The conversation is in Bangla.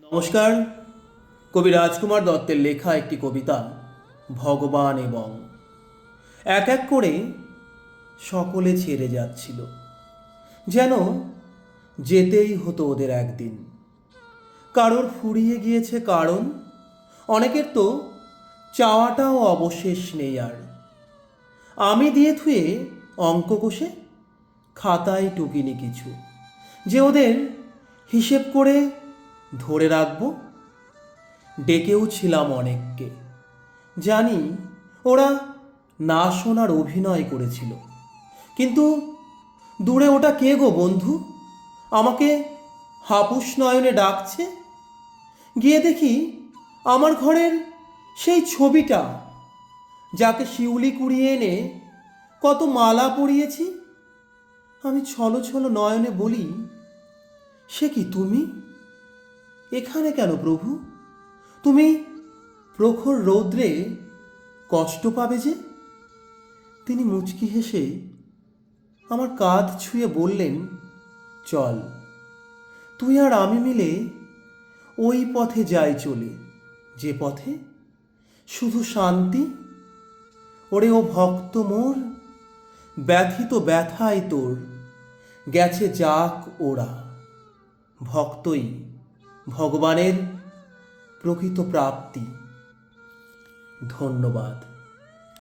নমস্কার। কবি রাজকুমার দত্তের লেখা একটি কবিতা ভগবান এবং এক এক করে সকলে ছেড়ে যাচ্ছিল, যেন যেতেই হতো ওদের একদিন। কারোর ফুরিয়ে গিয়েছে কারণ, অনেকের তো চাওয়াটাও অবশেষ নেই আর। আমি দিয়ে থুয়ে অঙ্ক কষে খাতায় টুকিনি কিছু, যে ওদের হিসেব করে ধরে রাখবো। ডেকেও ছিলাম অনেককে, জানি ওরা না শোনার অভিনয় করেছিল। কিন্তু দূরে ওটা কে গো বন্ধু, আমাকে হাপুস নয়নে ডাকছে। গিয়ে দেখি আমার ঘরের সেই ছবিটা, যাকে শিউলি কুড়িয়ে এনে কত মালা পরিয়েছি। আমি ছলো ছলো নয়নে বলি, সে কি তুমি এখানে কেন প্রভু? তুমি প্রখর রৌদ্রে কষ্ট পাবে যে। তিনি মুচকি হেসে আমার কাঁধ ছুঁয়ে বললেন, চল, তুই আর আমি মিলে ওই পথে যাই চলে, যে পথে শুধু শান্তি। ওরে ও ভক্ত মোর, ব্যথিত ব্যথায় তোর গেছে যাক ওরা। ভক্তই ভগবানের প্রকৃত প্রাপ্তি। ধন্যবাদ।